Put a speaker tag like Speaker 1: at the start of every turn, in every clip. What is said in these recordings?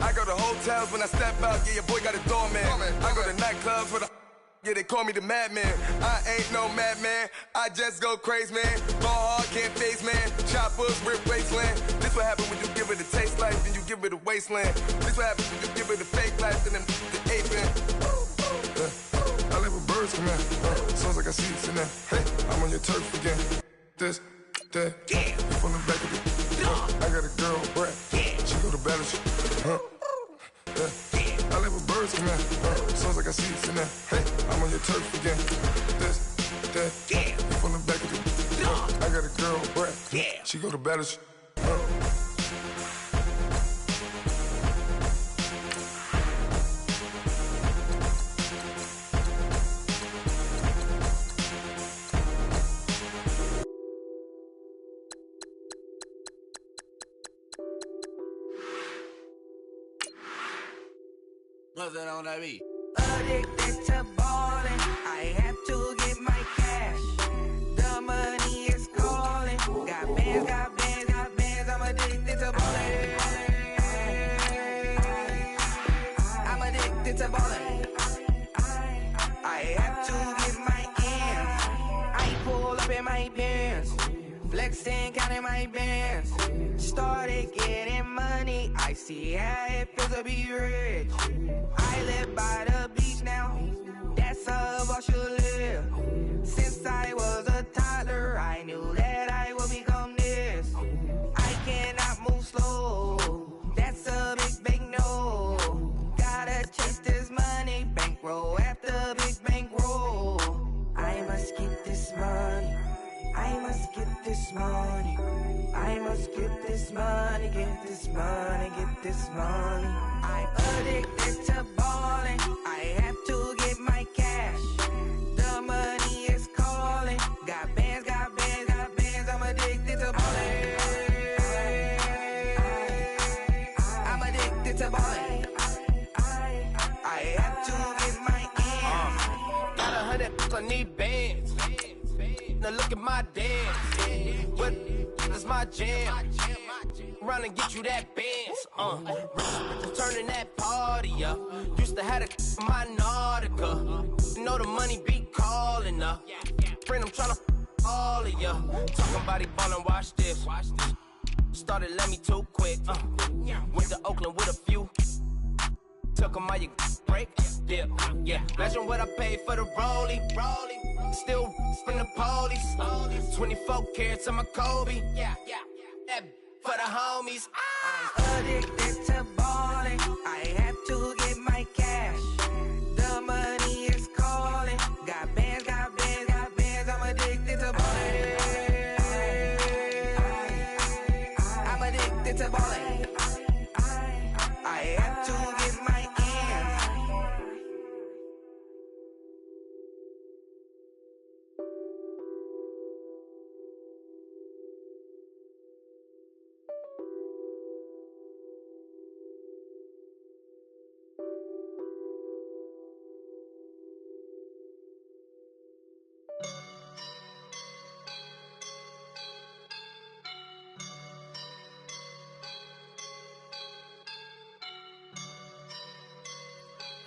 Speaker 1: I go to hotels when I step out, yeah, your boy got a doorman. I go to nightclubs with a yeah, they call me the madman. I ain't no madman, I just go crazy, man. Ball hard, can't face, man. Choppers, rip wasteland. This what happen when you give it a taste life, then you give it a wasteland. This what happens when you give it a fake life, and then the aping. I live with birds come in, sounds like I see it in there. Hey, I'm on your turf again. This, that, you from the back of the I got a girl, Brett. She go to battle, I live with birds come in, sounds like I see it in there. Hey, I'm on your turf again. This, that, you from the back of the I got a girl, Brett. She go to battle,
Speaker 2: Nothing on that beat.
Speaker 3: Addicted to ballin', I have to get my cash. The money is calling. Got bands, got bands, got bands. I'm addicted to ballin'. I'm addicted to ballin'. I have to get my ends. I pull up in my pants, flexing, counting my bands. Started getting money, I see how it feels to be rich. I live by the beach now, that's how I should live. Since I was a toddler, I knew that I would become this. I cannot move slow, that's a big, big no. Gotta chase this money, bankroll after big bankroll. I must get this money, I must get this money. I must get this money, get this money, get this money. I'm addicted to ballin', I have to get my cash. The money is calling. Got bands, got bands, got bands. I'm addicted to ballin'. I'm addicted to ballin'. I have to get my ends.
Speaker 2: Got 100, I need bands. Now look at my dance. What is my jam? Run and get you that bands. Turning that party up. Used to have a my Nautica. You know the money be calling up. Friend, I'm tryna all of ya. Talking about it ballin', watch this. Started let me too quick. Went to Oakland with a few. Took 'em all you break. Dip. Yeah. Imagine what I paid for the rollie. Still from the police. 24 carats on my Kobe. That for the homies.
Speaker 3: I'm addicted to ballin', I have to get my cash. The money is calling. Got bands, got bands, got bands. I'm addicted to ballin'. I'm addicted to ballin'. I have to get my ends.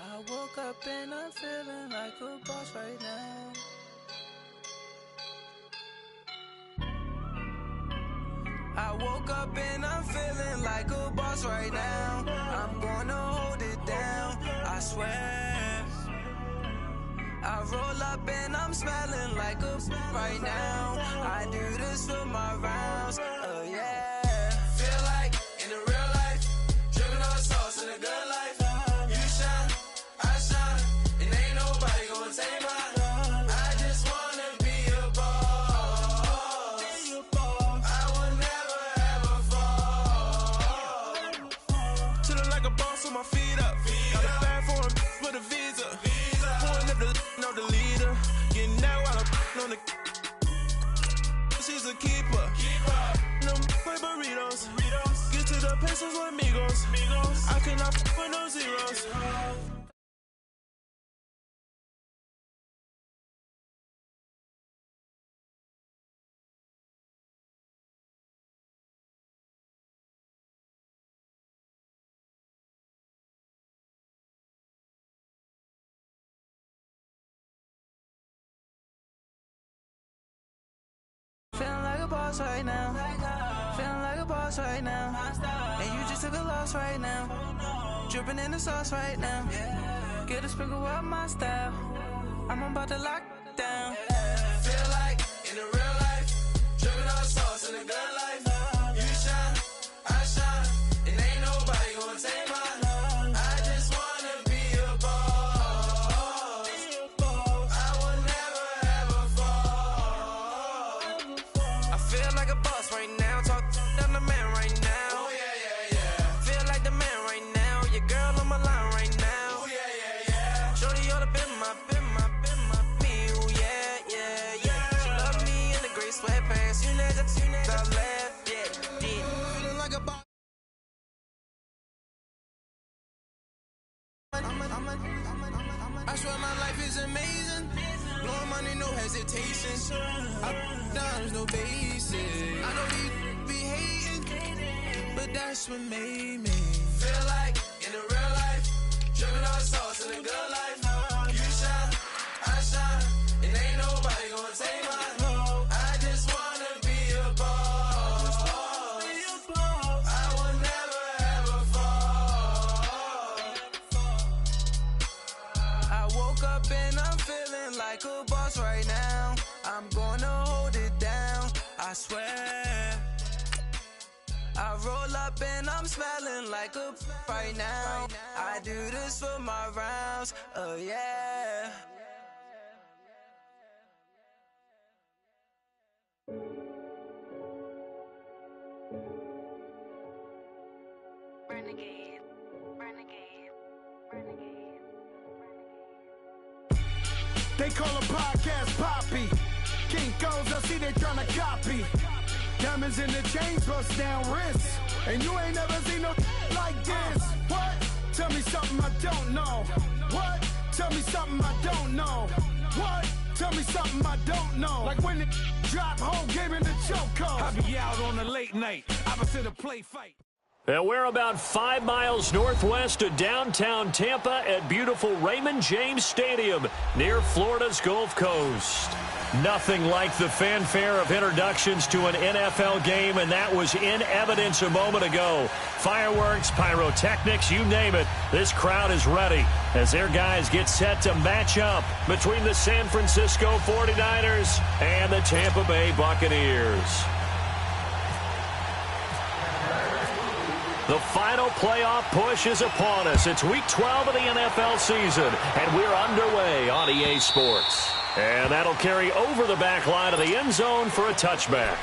Speaker 4: I woke up and I'm feeling like a boss right now. I woke up and I'm feeling like a boss right now. I'm gonna hold it down, I swear. I roll up and I'm smelling like a right now. I do this for my rounds, oh yeah.
Speaker 5: Feel like in the real life, dripping on sauce in the good life. You shine, I shine, and ain't nobody gonna take mine. I just wanna be a boss. I would never ever fall.
Speaker 6: Chillin' like a boss with my feet up. Got a bag for him with a visa. Pulling up the know the leader. Getting that while I'm on the. She's a keeper. No play burritos. Get to the pesos with amigos. I cannot f with no zeros.
Speaker 4: boss right now. Feeling like a boss right now. And you just took a loss right now. Dripping in the sauce right now. Get a sprinkle up my style. I'm about to lock down.
Speaker 5: Feel like in the real life, dripping on sauce in the good life. You shine, I shine, and ain't nobody gonna take mine. I just wanna be a boss. I will never ever fall.
Speaker 4: I feel like a boss right now. Talk to the man right now.
Speaker 5: Oh yeah, yeah, yeah.
Speaker 4: Feel like the man right now. Your girl on my line right now.
Speaker 5: Oh yeah, yeah, yeah.
Speaker 4: Shorty oughta been my me. Ooh yeah, yeah, yeah. She love me in the gray sweatpants. You know that I left, yeah.
Speaker 5: Feeling like a boss.
Speaker 6: I swear my life is amazing. Blowing money, no hesitation. Up, downs, no basic. I know these be hating, but that's what made me.
Speaker 5: Feel like in the real life, dripping on sauce in the good life. You shine, I shine, and ain't nobody gonna take mine. I just wanna be a boss. I will never ever fall.
Speaker 4: I woke up and I'm feeling like a boss right now. I'm gonna hold it down, I swear. I roll up and I'm smelling like a right now. I do this for my rounds, oh yeah.
Speaker 7: Renegade, renegade, renegade.
Speaker 8: They call a podcast Poppy. Kinkos, I see they tryna copy. Diamonds in the chains, bust down wrists. And you ain't never seen no like this. What? Tell me something I don't know. What? Tell me something I don't know. What? Tell me something I don't know. Like when it drop, whole game in the chokehold. I be out on a late night, opposite a play fight.
Speaker 9: And we're about 5 miles northwest of downtown Tampa at beautiful Raymond James Stadium near Florida's Gulf Coast. Nothing like the fanfare of introductions to an NFL game, and that was in evidence a moment ago. Fireworks, pyrotechnics, you name it. This crowd is ready as their guys get set to match up between the San Francisco 49ers and the Tampa Bay Buccaneers. The final playoff push is upon us. It's week 12 of the NFL season, and we're underway on EA Sports. And that'll carry over the back line of the end zone for a touchback.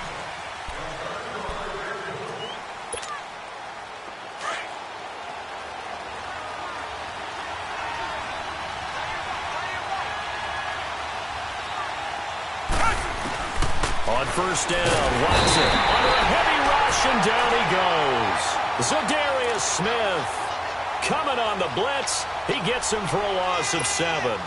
Speaker 9: On first down, Watson under a heavy rush, and down he goes. Zadarius Smith coming on the blitz. He gets him for a loss of 7.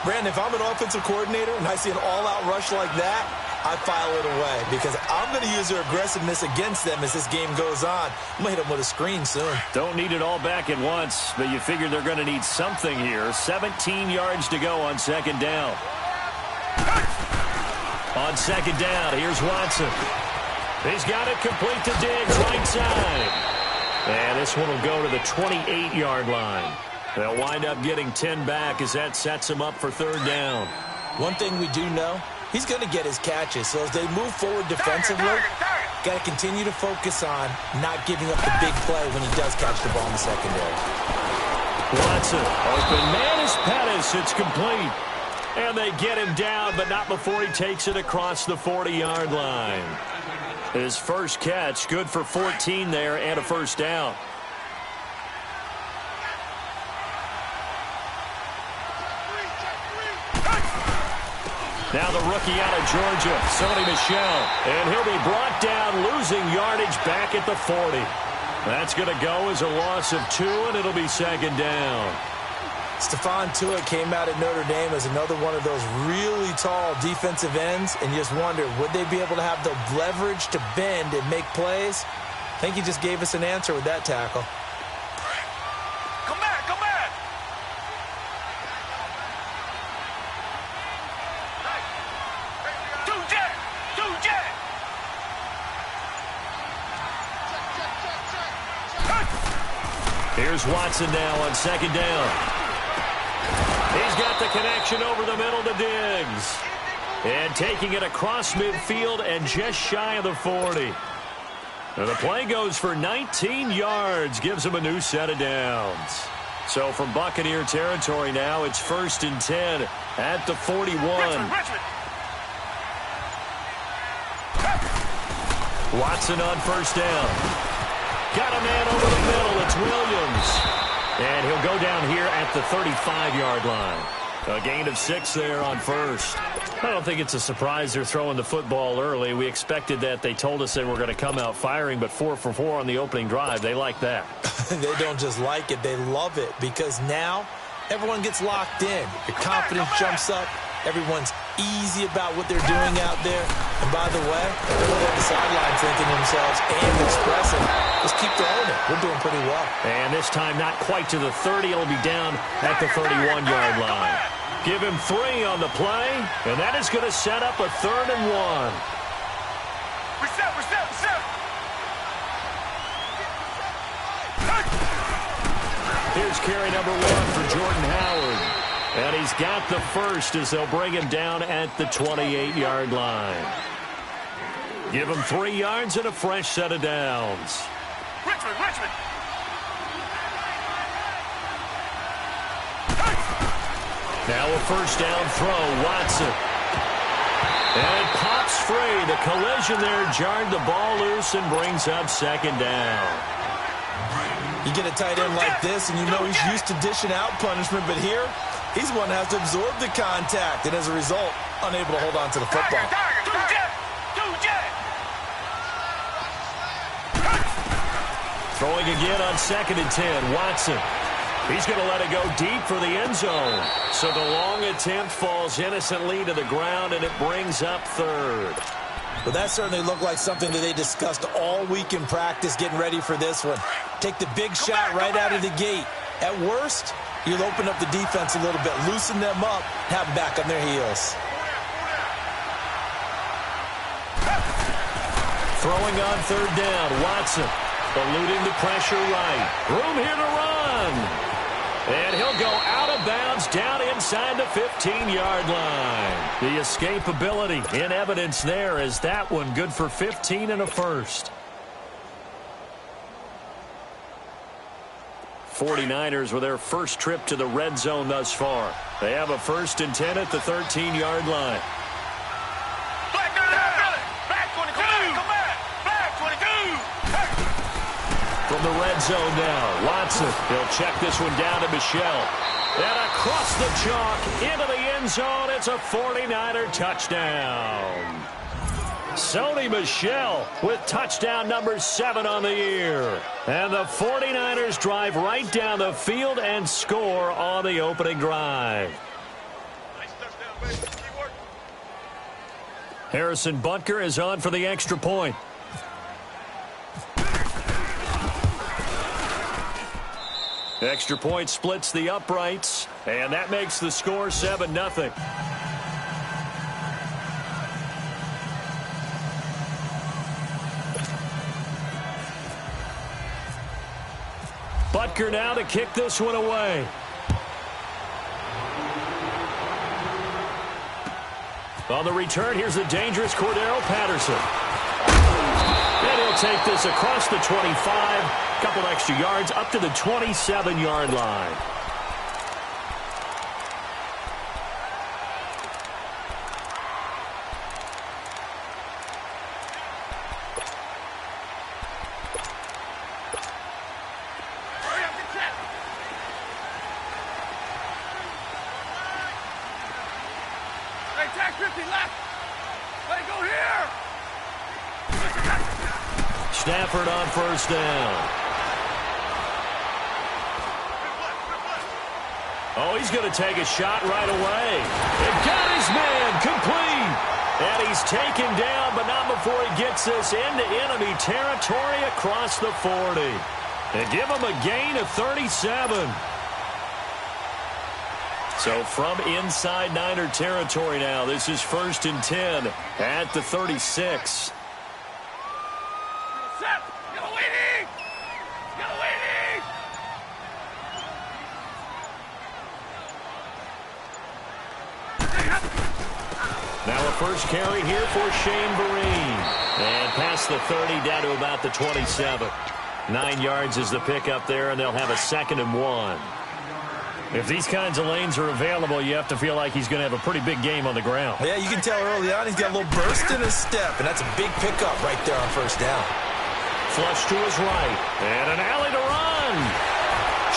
Speaker 10: Brandon, if I'm an offensive coordinator and I see an all-out rush like that, I file it away because I'm going to use their aggressiveness against them as this game goes on. I'm going to hit them with a screen soon.
Speaker 9: Don't need it all back at once, but you figure they're going to need something here. 17 yards to go on second down. On second down, here's Watson. He's got it complete to Diggs, right side. And this one will go to the 28-yard line. They'll wind up getting 10 back as that sets him up for third down.
Speaker 10: One thing we do know, he's going to get his catches. So as they move forward defensively, got to continue to focus on not giving up the big play when he does catch the ball in the secondary.
Speaker 9: Watson, open man is Pettis. It's complete. And they get him down, but not before he takes it across the 40-yard line. His first catch, good for 14 there and a first down. Now the rookie out of Georgia, Sony Michel. And he'll be brought down, losing yardage back at the 40. That's going to go as a loss of 2, and it'll be second down.
Speaker 10: Stephon Tuitt came out at Notre Dame as another one of those really tall defensive ends, and you just wonder, would they be able to have the leverage to bend and make plays? I think he just gave us an answer with that tackle.
Speaker 5: Come back, come back. Two jet.
Speaker 9: Here's Watson now on second down. He's got the connection over the middle to Diggs. And taking it across midfield and just shy of the 40. And the play goes for 19 yards, gives him a new set of downs. So from Buccaneer territory now, it's 1st and 10 at the 41. Watson on first down. Got a man over the middle. It's Williams. And he'll go down here at the 35-yard line. A gain of 6 there on first. I don't think it's a surprise they're throwing the football early. We expected that. They told us they were going to come out firing, but 4 for 4 on the opening drive. They like that.
Speaker 10: They don't just like it. They love it because now everyone gets locked in. Your confidence jumps up. Everyone's easy about what they're doing out there. And by the way, they're on the sidelines thinking to themselves and expressing, just keep throwing it. We're doing pretty well.
Speaker 9: And this time not quite to the 30. It'll be down at the 31-yard line. Give him 3 on the play, and that is going to set up a 3rd and 1.
Speaker 5: Reset.
Speaker 9: Here's carry number 1 for Jordan Howard. And he's got the first as they'll bring him down at the 28-yard line. Give him 3 yards and a fresh set of downs.
Speaker 5: Richmond.
Speaker 9: Now a first down throw, Watson. And it pops free. The collision there jarred the ball loose and brings up 2nd down.
Speaker 10: You get a tight end like this, and you know he's used to dishing out punishment, but here, he's the one that has to absorb the contact, and as a result, unable to hold on to the football.
Speaker 9: Throwing again on 2nd and 10, Watson. He's going to let it go deep for the end zone. So the long attempt falls innocently to the ground, and it brings up 3rd.
Speaker 10: Well, that certainly looked like something that they discussed all week in practice getting ready for this one. Take the big shot right out of the gate. At worst, you'll open up the defense a little bit, loosen them up, have them back on their heels.
Speaker 9: Throwing on 3rd down, Watson. Eluding the pressure right. Room here to run. And he'll go out of bounds down inside the 15-yard line. The escapability in evidence there as that one good for 15 and a first. 49ers with their first trip to the red zone thus far. They have a 1st and 10 at the 13-yard line. From the red zone now, Watson. He'll check this one down to Michel. And across the chalk into the end zone. It's a 49er touchdown. Sony Michel with touchdown number 7 on the year. And the 49ers drive right down the field and score on the opening drive.
Speaker 5: Nice touchdown, baby. Keep working.
Speaker 9: Harrison Butker is on for the extra point. Extra point splits the uprights, and that makes the score 7-0. Butker now to kick this one away. On the return, here's the dangerous Cordero Patterson. And he'll take this across the 25. Couple extra yards up to the 27-yard line.
Speaker 5: Hey, tag 50 left. Let it go here.
Speaker 9: Stafford on first down. Oh, he's going to take a shot right away. And got his man complete. And he's taken down, but not before he gets this into enemy territory across the 40. And give him a gain of 37. So from inside Niner territory now, this is 1st and 10 at the 36. Now a first carry here for Shane Vereen. And past the 30 down to about the 27. 9 yards is the pickup there, and they'll have a 2nd and 1. If these kinds of lanes are available, you have to feel like he's going to have a pretty big game on the ground.
Speaker 10: Yeah, you can tell early on he's got a little burst in his step, and that's a big pickup right there on first down.
Speaker 9: Flush to his right, and an alley to run.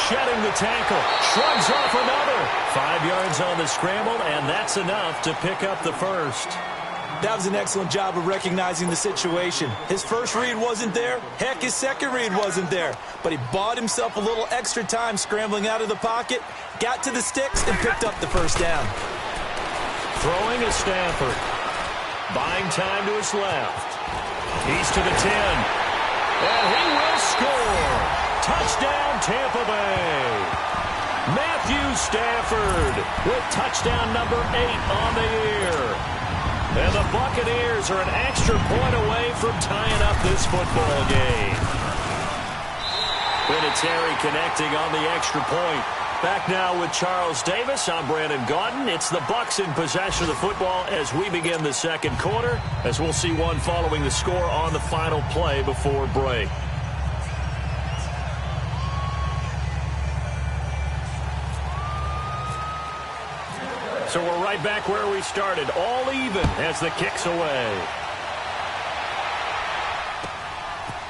Speaker 9: Shedding the tackle, shrugs off another. 5 yards on the scramble, and that's enough to pick up the first.
Speaker 10: That was an excellent job of recognizing the situation. His first read wasn't there. Heck, his second read wasn't there. But he bought himself a little extra time scrambling out of the pocket, got to the sticks, and picked up the first down.
Speaker 9: Throwing is Stafford. Buying time to his left. He's to the 10. And he will score. Touchdown, Tampa Bay. Matthew Stafford with touchdown number 8 on the year. And the Buccaneers are an extra point away from tying up this football game. Vinatieri connecting on the extra point. Back now with Charles Davis. I'm Brandon Gaudin. It's the Bucs in possession of the football as we begin the second quarter, as we'll see one following the score on the final play before break. So we're right back where we started, all even as the kick's away.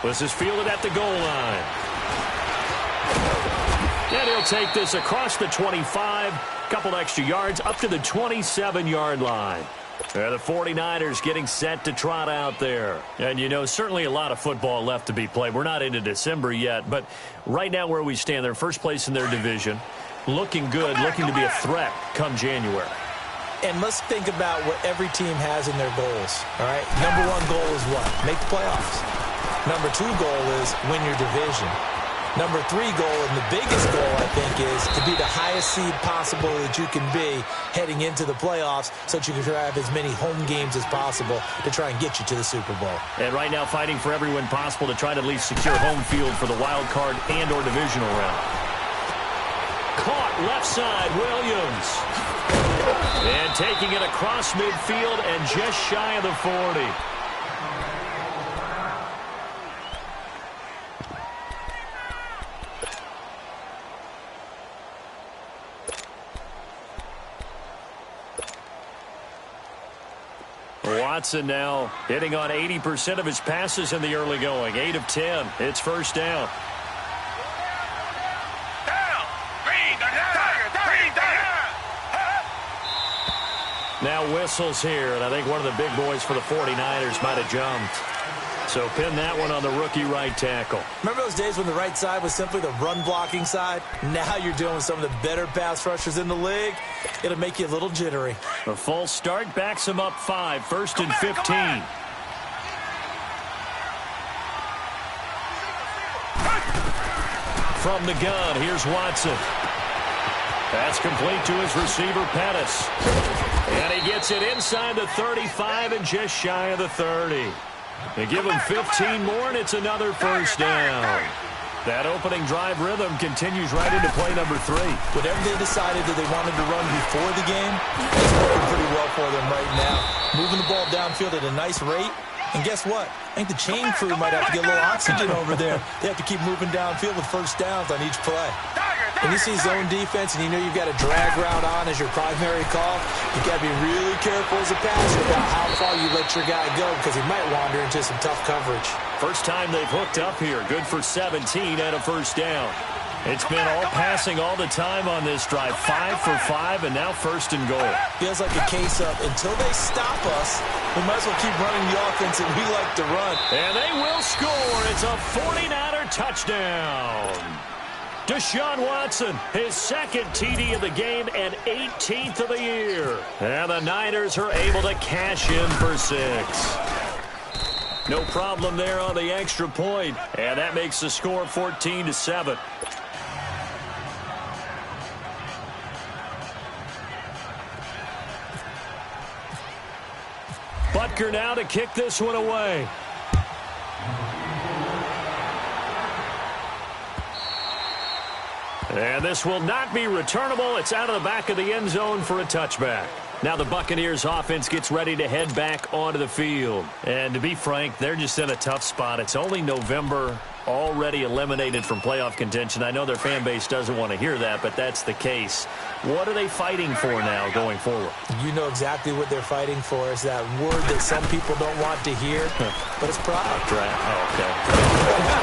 Speaker 9: This is fielded at the goal line. And he'll take this across the 25, couple extra yards up to the 27-yard line. The 49ers getting set to trot out there. And, you know, certainly a lot of football left to be played. We're not into December yet, but right now where we stand, they're first place in their division. Looking good, looking to be a threat come January.
Speaker 10: And let's think about what every team has in their goals, all right? Number 1 goal is what? Make the playoffs. Number 2 goal is win your division. Number 3 goal, and the biggest goal, I think, is to be the highest seed possible that you can be heading into the playoffs so that you can have as many home games as possible to try and get you to the Super Bowl.
Speaker 9: And right now fighting for every win possible to try to at least secure home field for the wild card and or divisional round. Caught left side, Williams. And taking it across midfield and just shy of the 40. Watson now hitting on 80% of his passes in the early going. 8 of 10. It's first down. Now whistles here, and I think one of the big boys for the 49ers might have jumped. So pin that one on the rookie right tackle.
Speaker 10: Remember those days when the right side was simply the run-blocking side? Now you're dealing with some of the better pass rushers in the league. It'll make you a little jittery.
Speaker 9: A false start backs him up 5, first and 15. From the gun, here's Watson. That's complete to his receiver, Pettis. And he gets it inside the 35 and just shy of the 30. They give him 15 more, and it's another first down. That opening drive rhythm continues right into play number 3.
Speaker 10: Whatever they decided that they wanted to run before the game, it's working pretty well for them right now. Moving the ball downfield at a nice rate. And guess what? I think the chain crew might have to get a little oxygen over there. They have to keep moving downfield with first downs on each play. When you see zone defense and you know you've got a drag route on as your primary call, you've got to be really careful as a passer about how far you let your guy go because he might wander into some tough coverage.
Speaker 9: First time they've hooked up here. Good for 17 and a first down. It's been all passing all the time on this drive. 5 for 5 and now first and goal.
Speaker 10: Feels like a case of until they stop us, we might as well keep running the offense that we like to run.
Speaker 9: And they will score. It's a 49er touchdown. Deshaun Watson, his second TD of the game and 18th of the year. And the Niners are able to cash in for 6. No problem there on the extra point. And that makes the score 14-7. Butker now to kick this one away. And this will not be returnable. It's out of the back of the end zone for a touchback. Now the Buccaneers offense gets ready to head back onto the field. And to be frank, they're just in a tough spot. It's only November, already eliminated from playoff contention. I know their fan base doesn't want to hear that, but that's the case. What are they fighting for now going forward?
Speaker 10: You know exactly what they're fighting for. Is that word that some people don't want to hear, but it's pride.
Speaker 9: Draft. Oh, okay.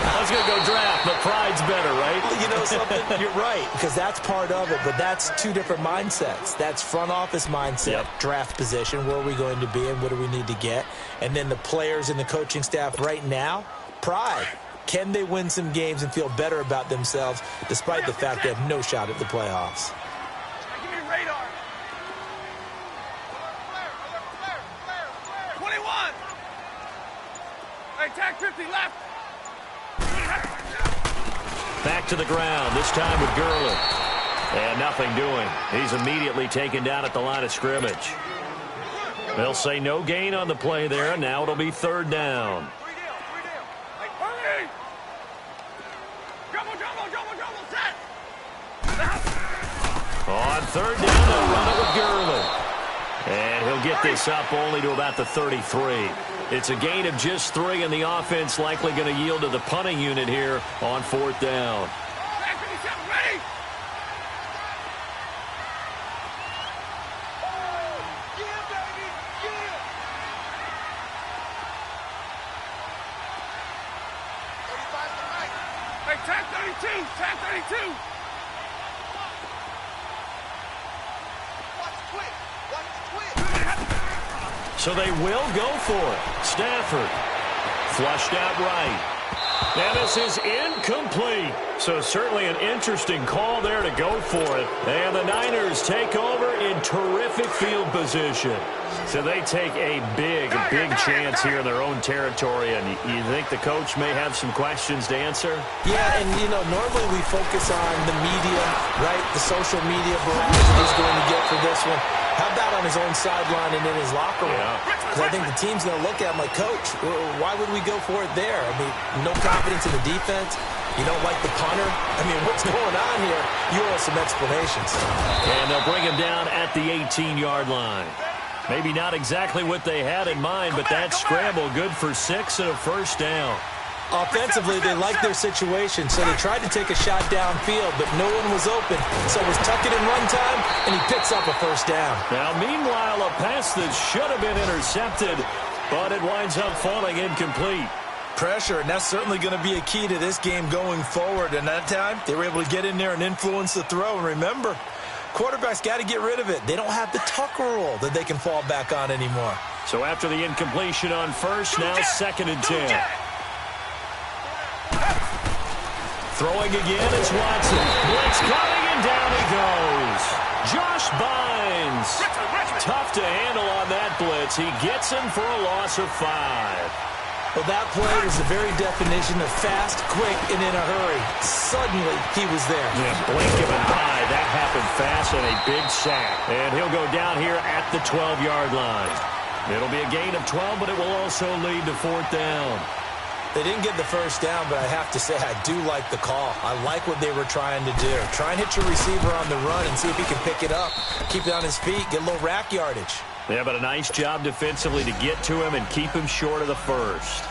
Speaker 9: I was going to go draft, but pride's better, right?
Speaker 10: You know something? You're right, because that's part of it, but that's two different mindsets. That's front office mindset, draft position, where are we going to be and what do we need to get? And then the players and the coaching staff right now, pride. Can they win some games and feel better about themselves despite the fact they have no shot at the playoffs?
Speaker 8: Give me radar. 21. Hey, tag 50 left.
Speaker 9: Back to the ground, this time with Gurley. And nothing doing. He's immediately taken down at the line of scrimmage. They'll say no gain on the play there, and now it'll be third down. On third down, they'll run it with Gurley. And he'll get this up only to about the 33. It's a gain of just 3, and the offense likely going to yield to the punting unit here on fourth down.
Speaker 8: Ready? Hey, tag 32, tag 32.
Speaker 9: So they will go for it. Stafford flushed out right. And this is incomplete. So certainly an interesting call there to go for it. And the Niners take over in terrific field position. So they take a big chance here in their own territory. And you think the coach may have some questions to answer?
Speaker 10: Yeah, and, you know, normally we focus on the media, right? The social media barrage he's going to get for this one. How about on his own sideline and in his locker room? Because I think the team's going to look at him like, Coach, why would we go for it there? I mean, no confidence in the defense. You don't like the punter? I mean, what's going on here? You owe some explanations.
Speaker 9: And they'll bring him down at the 18-yard line. Maybe not exactly what they had in mind, but that scramble good for 6 and a first down.
Speaker 10: Offensively, they liked their situation, so they tried to take a shot downfield, but no one was open. So it was tuck it in run time, and he picks up a first down.
Speaker 9: Now, meanwhile, a pass that should have been intercepted, but it winds up falling incomplete.
Speaker 10: Pressure, and that's certainly going to be a key to this game going forward. And that time, they were able to get in there and influence the throw. And remember, quarterbacks got to get rid of it. They don't have the Tucker rule that they can fall back on anymore.
Speaker 9: So after the incompletion on first, now 2nd and 10. Throwing again, it's Watson. Blitz coming, and down he goes. Josh Bynes. Tough to handle on that blitz. He gets him for a loss of 5.
Speaker 10: Well, that play was the very definition of fast, quick, and in a hurry. Suddenly, he was there.
Speaker 9: Yeah, blink of an eye. That happened fast and a big sack. And he'll go down here at the 12-yard line. It'll be a gain of 12, but it will also lead to 4th down.
Speaker 10: They didn't get the first down, but I have to say I do like the call. I like what they were trying to do. Try and hit your receiver on the run and see if he can pick it up. Keep it on his feet, get a little rack yardage.
Speaker 9: Yeah, but a nice job defensively to get to him and keep him short of the first.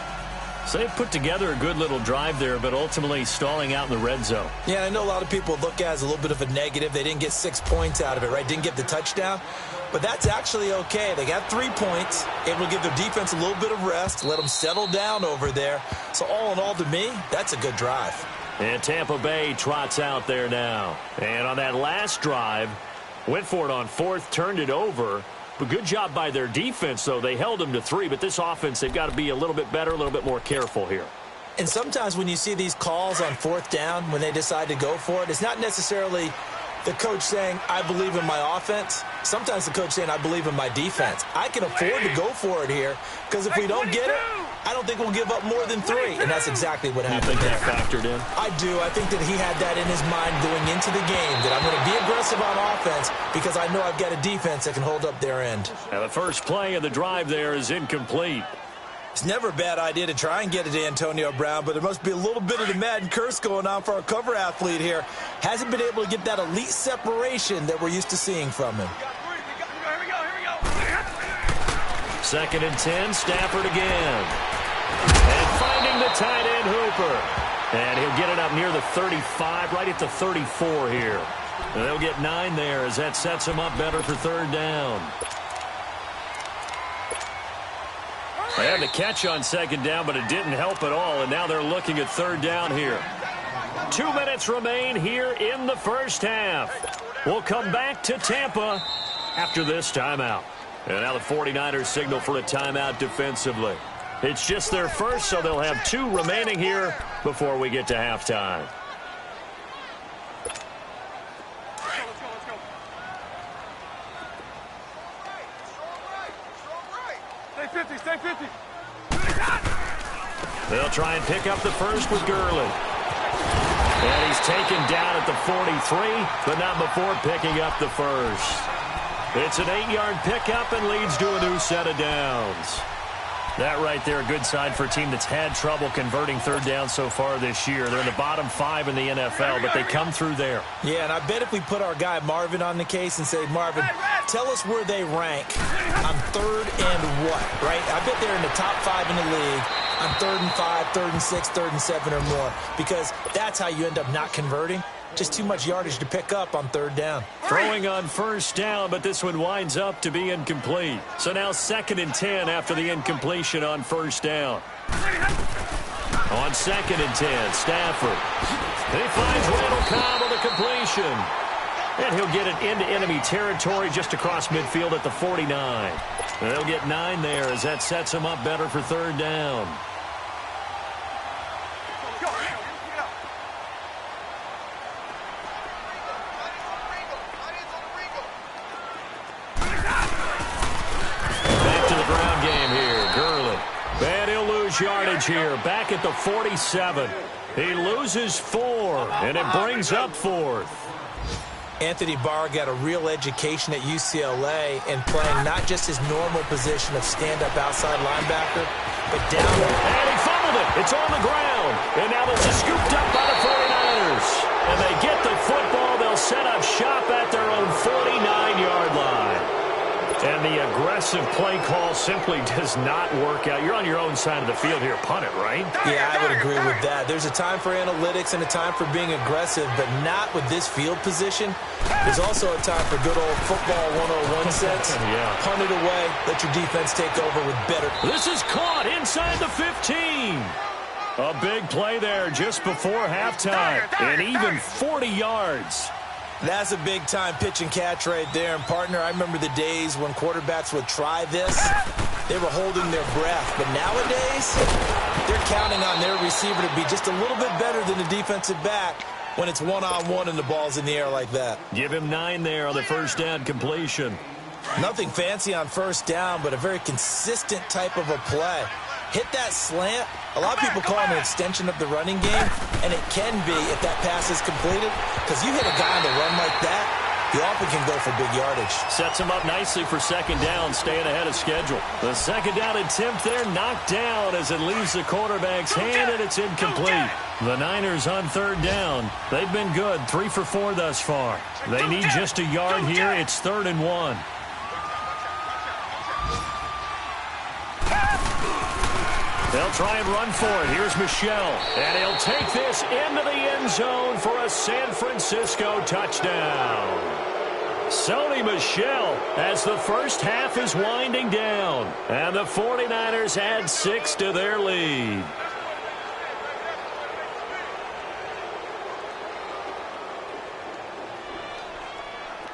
Speaker 9: So they put together a good little drive there, but ultimately stalling out in the red zone.
Speaker 10: Yeah, I know a lot of people look at it as a little bit of a negative. They didn't get 6 points out of it, right? Didn't get the touchdown. But that's actually okay. They got 3 points. Able to give their defense a little bit of rest, let them settle down over there. So all in all, to me, that's a good drive.
Speaker 9: And Tampa Bay trots out there now. And on that last drive, went for it on 4th, turned it over. But good job by their defense, though. They held them to 3. But this offense, they've got to be a little bit better, a little bit more careful here.
Speaker 10: And sometimes when you see these calls on 4th down, when they decide to go for it, it's not necessarily the coach saying, I believe in my offense. Sometimes the coach saying, I believe in my defense. I can afford to go for it here because if we don't get it, I don't think we'll give up more than 3. And that's exactly what happened.
Speaker 9: You think that factored in?
Speaker 10: I do. I think that he had that in his mind going into the game, that I'm going to be aggressive on offense because I know I've got a defense that can hold up their end.
Speaker 9: Now the first play of the drive there is incomplete.
Speaker 10: It's never a bad idea to try and get it to Antonio Brown, but there must be a little bit of the Madden curse going on for our cover athlete here. Hasn't been able to get that elite separation that we're used to seeing from him.
Speaker 8: Here we go.
Speaker 9: 2nd and 10, Stafford again. And finding the tight end Hooper. And he'll get it up near the 35, right at the 34 here. And they'll get 9 there as that sets him up better for 3rd down. They had the catch on 2nd down, but it didn't help at all, and now they're looking at 3rd down here. 2 minutes remain here in the first half. We'll come back to Tampa after this timeout. And now the 49ers signal for a timeout defensively. It's just their first, so they'll have 2 remaining here before we get to halftime.
Speaker 8: Stay 50.
Speaker 9: They'll try and pick up the first with Gurley. And he's taken down at the 43, but not before picking up the first. It's an 8-yard pickup and leads to a new set of downs. That right there, a good sign for a team that's had trouble converting 3rd down so far this year. They're in the bottom 5 in the NFL, but they come through there.
Speaker 10: Yeah, and I bet if we put our guy Marvin on the case and say, Marvin, tell us where they rank on 3rd and what, right? I bet they're in the top 5 in the league on 3rd and 5, 3rd and 6, 3rd and 7 or more, because that's how you end up not converting. Just too much yardage to pick up on 3rd down.
Speaker 9: Throwing on 1st down, but this one winds up to be incomplete. So now 2nd and 10 after the incompletion on 1st down. On 2nd and 10, Stafford. And he finds Randall Cobb on the completion. And he'll get it into enemy territory just across midfield at the 49. And they'll get 9 there as that sets him up better for 3rd down. Yardage here, back at the 47. He loses 4, and it brings up 4th.
Speaker 10: Anthony Barr got a real education at UCLA in playing not just his normal position of stand-up outside linebacker, but down.
Speaker 9: And he fumbled it. It's on the ground. And now this is scooped up by the 49ers. And they get the football. They'll set up shop at their own 49-yard line. And the aggressive play call simply does not work out. You're on your own side of the field here. Punt it, right?
Speaker 10: Yeah, I would agree with that. There's a time for analytics and a time for being aggressive, but not with this field position. There's also a time for good old football 101 sets.
Speaker 9: Yeah.
Speaker 10: Punt it away. Let your defense take over with better.
Speaker 9: This is caught inside the 15. A big play there just before halftime. And even 40 yards.
Speaker 10: That's a big-time pitch and catch right there. And, partner, I remember the days when quarterbacks would try this. They were holding their breath. But nowadays, they're counting on their receiver to be just a little bit better than the defensive back when it's one-on-one and the ball's in the air like that.
Speaker 9: Give him 9 there on the 1st down completion.
Speaker 10: Nothing fancy on 1st down, but a very consistent type of a play. Hit that slant. A lot of people call it an extension of the running game, and it can be if that pass is completed, because you hit a guy on the run like that, you often can go for big yardage.
Speaker 9: Sets him up nicely for 2nd down, staying ahead of schedule. The 2nd down attempt there knocked down as it leaves the quarterback's hand, and it's incomplete. The Niners on 3rd down. They've been good, 3 for 4 thus far. They need just a yard here. It's 3rd and 1. They'll try and run for it. Here's Michel. And he'll take this into the end zone for a San Francisco touchdown. Sony Michel as the first half is winding down. And the 49ers add 6 to their lead.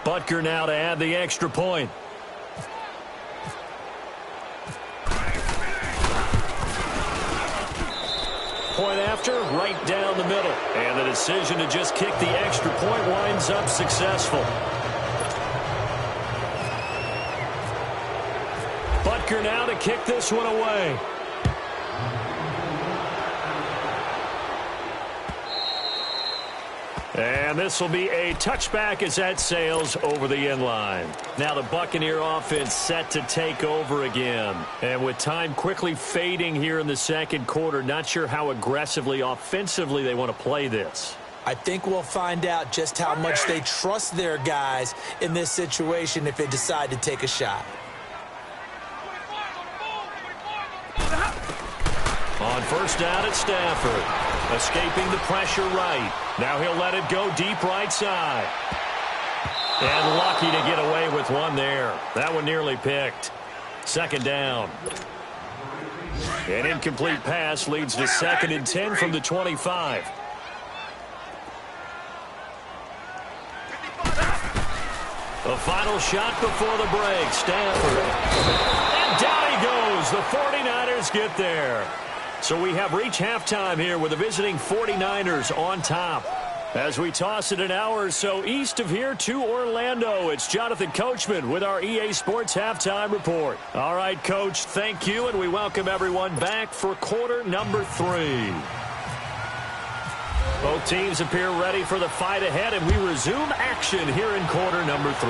Speaker 9: Butker now to add the extra point. Point after, right down the middle. And the decision to just kick the extra point winds up successful. Butker now to kick this one away. And this will be a touchback as that sails over the end line. Now the Buccaneer offense set to take over again. And with time quickly fading here in the second quarter, not sure how aggressively, offensively they want to play this.
Speaker 10: I think we'll find out just how much they trust their guys in this situation if they decide to take a shot.
Speaker 9: First down at Stafford. Escaping the pressure right. Now he'll let it go deep right side. And lucky to get away with one there. That one nearly picked. Second down. An incomplete pass leads to 2nd and 10 from the 25. The final shot before the break. Stafford. And down he goes. The 49ers get there. So we have reached halftime here with the visiting 49ers on top. As we toss it an hour or so east of here to Orlando, it's Jonathan Coachman with our EA Sports Halftime Report. All right, Coach, thank you, and we welcome everyone back for quarter number 3. Both teams appear ready for the fight ahead, and we resume action here in quarter number 3.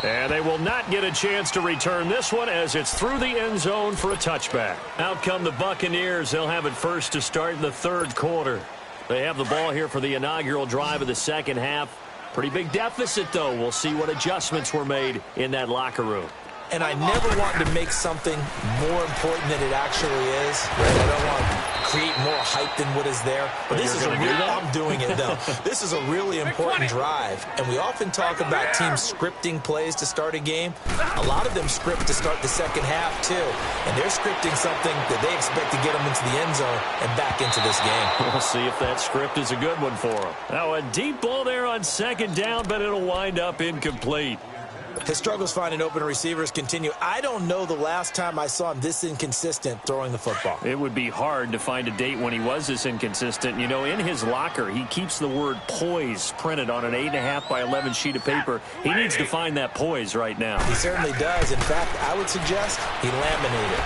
Speaker 9: And they will not get a chance to return this one as it's through the end zone for a touchback. Out come the Buccaneers. They'll have it first to start in the 3rd quarter. They have the ball here for the inaugural drive of the second half. Pretty big deficit, though. We'll see what adjustments were made in that locker room.
Speaker 10: And I never want to make something more important than it actually is. Right? I don't want to create more hype than what is there. But this is I'm doing it, though. This is a really important drive. And we often talk about teams scripting plays to start a game. A lot of them script to start the second half, too. And they're scripting something that they expect to get them into the end zone and back into this game.
Speaker 9: We'll see if that script is a good one for them. Now, a deep ball there on second down, but it'll wind up incomplete.
Speaker 10: His struggles finding open receivers continue. I don't know the last time I saw him this inconsistent throwing the football.
Speaker 9: It would be hard to find a date when he was this inconsistent. You know, in his locker, he keeps the word poise printed on an 8.5 by 11 sheet of paper. He needs to find that poise right now.
Speaker 10: He certainly does. In fact, I would suggest he laminated.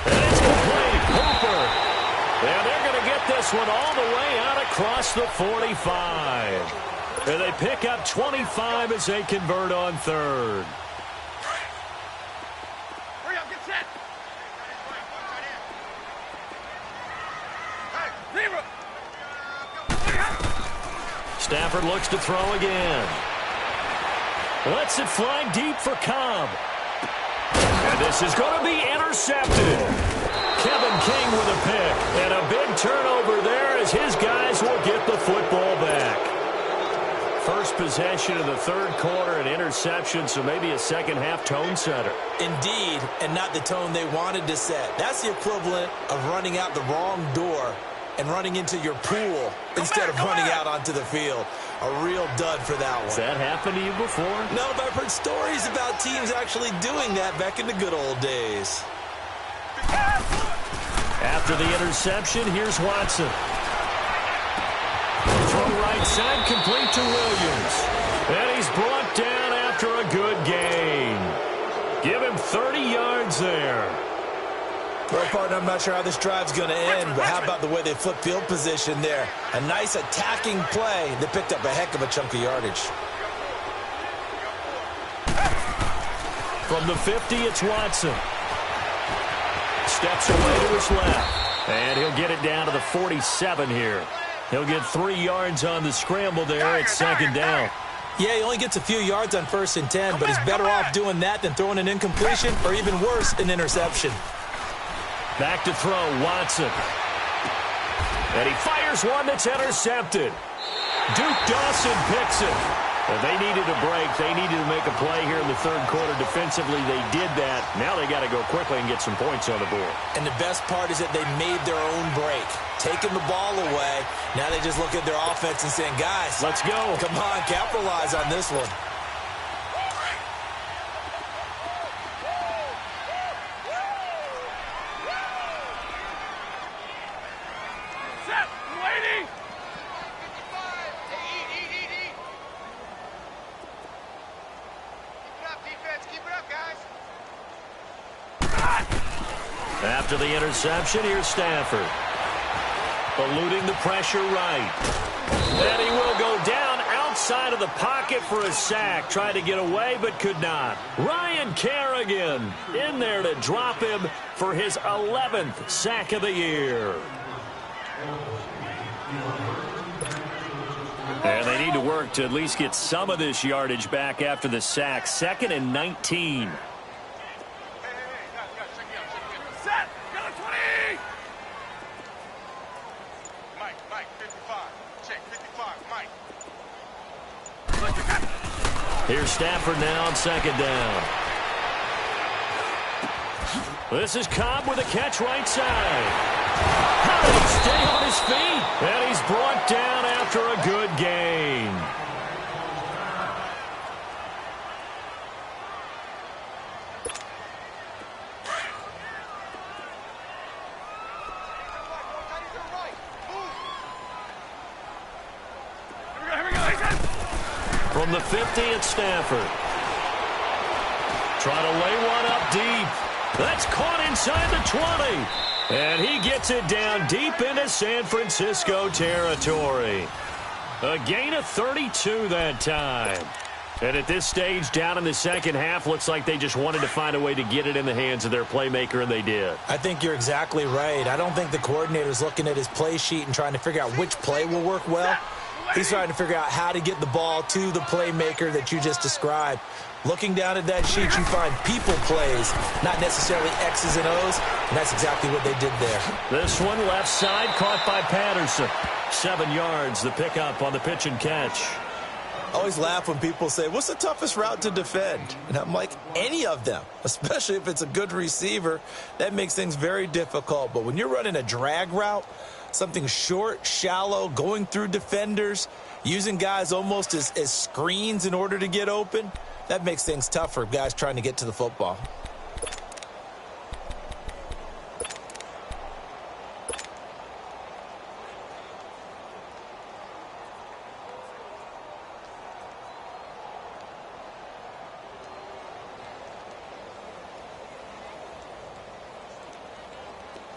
Speaker 9: And it's complete. Hooper. And they're going to get this one all the way out across the 45. And they pick up 25 as they convert on 3rd.
Speaker 8: Hurry up, get set.
Speaker 9: Stafford looks to throw again. Lets it fly deep for Cobb. And this is going to be intercepted. Kevin King with a pick. And a big turnover there as his guys will get the football back. First possession of the 3rd quarter, an interception, so maybe a second-half tone setter.
Speaker 10: Indeed, and not the tone they wanted to set. That's the equivalent of running out the wrong door and running into your pool instead of running out onto the field. A real dud for that one.
Speaker 9: Has that happened to you before?
Speaker 10: No, but I've heard stories about teams actually doing that back in the good old days.
Speaker 9: After the interception, here's Watson. Throw right side, complete to Williams. And he's brought down after a good gain. Give him 30 yards there.
Speaker 10: Well, partner, I'm not sure how this drive's going to end, but how about the way they flip field position there? A nice attacking play that picked up a heck of a chunk of yardage.
Speaker 9: From the 50, it's Watson. Steps away to his left. And he'll get it down to the 47 here. He'll get 3 yards on the scramble there at second down.
Speaker 10: Yeah, he only gets a few yards on 1st and 10, but he's better off doing that than throwing an incompletion or even worse, an interception.
Speaker 9: Back to throw, Watson. And he fires one that's intercepted. Duke Dawson picks it. Well, they needed a break. They needed to make a play here in the 3rd quarter. Defensively, they did that. Now they got to go quickly and get some points on the board.
Speaker 10: And the best part is that they made their own break. Taking the ball away. Now they just look at their offense and saying, guys,
Speaker 9: let's go.
Speaker 10: Come on, capitalize on this one.
Speaker 9: After the interception, here's Stafford. Eluding the pressure right. And he will go down outside of the pocket for a sack. Tried to get away, but could not. Ryan Kerrigan in there to drop him for his 11th sack of the year. And they need to work to at least get some of this yardage back after the sack. 2nd and 19. Here's Stafford now on second down. This is Cobb with a catch right side. How did he stay on his feet? And he's brought down after a good gain. From the 50, it's Stafford. Trying to lay one up deep. That's caught inside the 20. And he gets it down deep into San Francisco territory. A gain of 32 that time. And at this stage, down in the second half, looks like they just wanted to find a way to get it in the hands of their playmaker, and they did.
Speaker 10: I think you're exactly right. I don't think the coordinator's looking at his play sheet and trying to figure out which play will work well. He's trying to figure out how to get the ball to the playmaker that you just described. Looking down at that sheet, you find people plays, not necessarily X's and O's, and that's exactly what they did there. This one left side caught by Patterson. 7 yards, the pickup on the pitch and catch. I always laugh when people say, what's the toughest route to defend? And I'm like, any of them, especially if it's a good receiver. That makes things very difficult. But when you're running a drag route, something short, shallow, going through defenders, using guys almost as screens in order to get open, that makes things tough for guys trying to get to the football.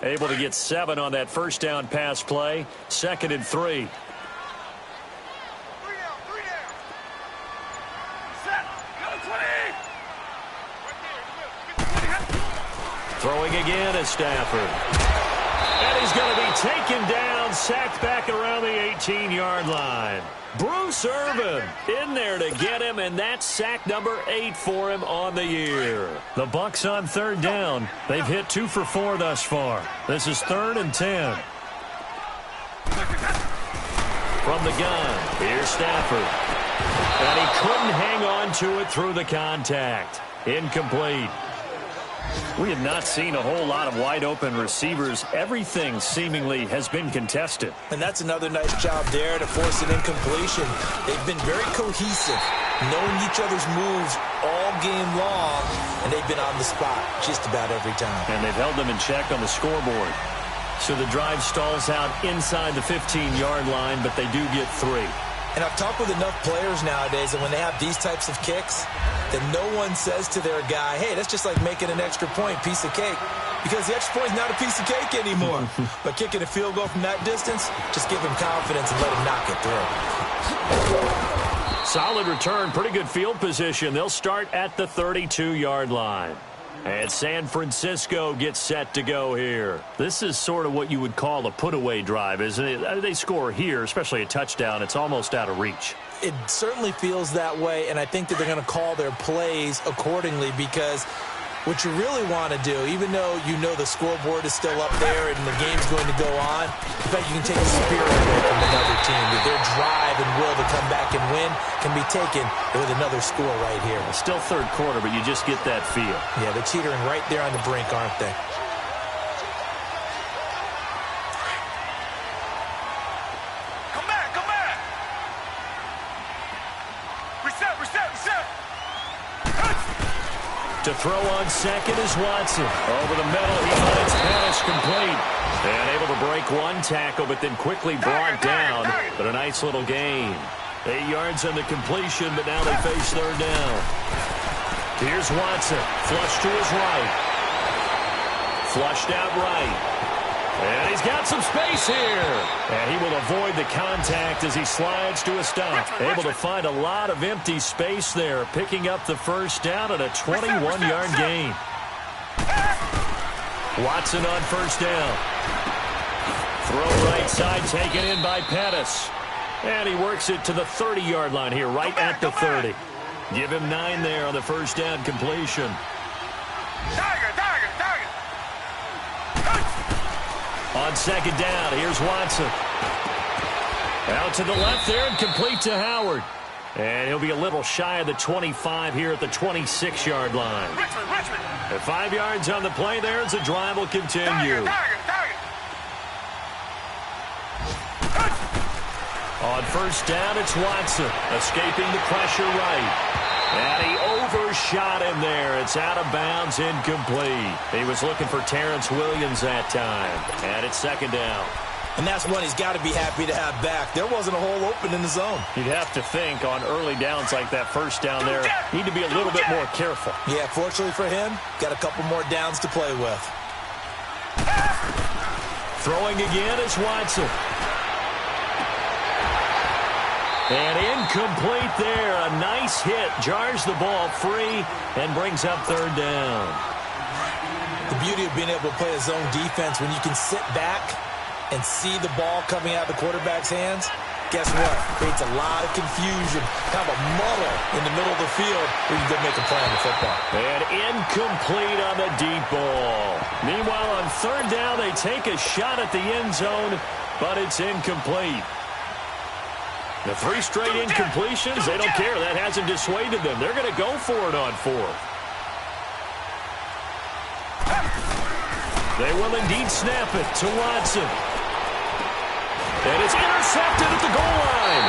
Speaker 9: Able to get 7 on that first down pass play. 2nd and 3. Throwing again is Stafford. And he's going to be taken down, sacked back around the 18-yard line. Bruce Irvin in there to get him, and that's sack number 8 for him on the year. The Bucs on 3rd down. They've hit 2 for 4 thus far. This is 3rd and 10. From the gun, here's Stafford. And he couldn't hang on to it through the contact. Incomplete. We have not seen a whole lot of wide-open receivers. Everything seemingly has been contested.
Speaker 10: And that's another nice job there to force an incompletion. They've been very cohesive, knowing each other's moves all game long, and they've been on the spot just about every time.
Speaker 9: And they've held them in check on the scoreboard. So the drive stalls out inside the 15-yard line, but they do get 3.
Speaker 10: And I've talked with enough players nowadays that when they have these types of kicks, that no one says to their guy, hey, that's just like making an extra point, piece of cake. Because the extra point is not a piece of cake anymore. But kicking a field goal from that distance, just give him confidence and let him knock it through.
Speaker 9: Solid return, pretty good field position. They'll start at the 32-yard line. And San Francisco gets set to go here. This is sort of what you would call a put-away drive, isn't it? They score here, especially a touchdown. It's almost out of reach.
Speaker 10: It certainly feels that way, and I think that they're going to call their plays accordingly because what you really want to do, even though you know the scoreboard is still up there and the game's going to go on, in fact, you can take a spirit away from another team. Their drive and will to come back and win can be taken with another score right here.
Speaker 9: It's still 3rd quarter, but you just get that feel.
Speaker 10: Yeah, they're teetering right there on the brink, aren't they?
Speaker 5: Come back, come back. Reset.
Speaker 9: To throw on 2nd is Watson. Over the middle, he finds Pettis complete. And able to break one tackle, but then quickly brought down. But a nice little gain. 8 yards on the completion, but now they face 3rd down. Here's Watson. Flush to his right. Flushed out right. And he's got some space here. And he will avoid the contact as he slides to a stop. Able to find a lot of empty space there, picking up the first down at a 21-yard gain. Watson on 1st down. Throw right side taken in by Pettis. And he works it to the 30-yard line here, right at the 30. Give him 9 there on the 1st down completion. On 2nd down, here's Watson. Out to the left there and complete to Howard. And he'll be a little shy of the 25 here at the 26-yard line. At 5 yards on the play there as the drive will continue. On first down, it's Watson, escaping the pressure right. And he overshot him there. It's out of bounds, incomplete. He was looking for Terrence Williams that time. And it's second down.
Speaker 10: And that's one he's got to be happy to have back. There wasn't a hole open in the zone.
Speaker 9: You'd have to think on early downs like that first down there, need to be a little bit more careful.
Speaker 10: Yeah, fortunately for him, got a couple more downs to play with.
Speaker 9: Throwing again is Watson. And incomplete there. A nice hit. Jars the ball free and brings up third down.
Speaker 10: The beauty of being able to play a zone defense when you can sit back and see the ball coming out of the quarterback's hands, guess what? Creates a lot of confusion, kind of a muddle in the middle of the field where you can make a play on the football.
Speaker 9: And incomplete on the deep ball. Meanwhile, on third down, they take a shot at the end zone, but it's incomplete. The 3 straight incompletions, they don't care. That hasn't dissuaded them. They're going to go for it on fourth. They will indeed snap it to Watson. And it's intercepted at the goal line.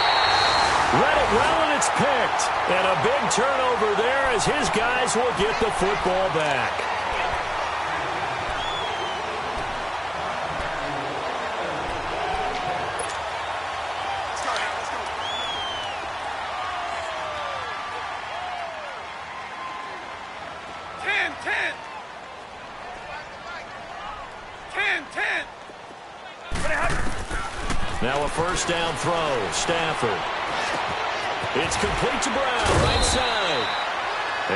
Speaker 9: Read it well, and it's picked. And a big turnover there as his guys will get the football back. Now a first down throw. Stafford. It's complete to Brown, right side.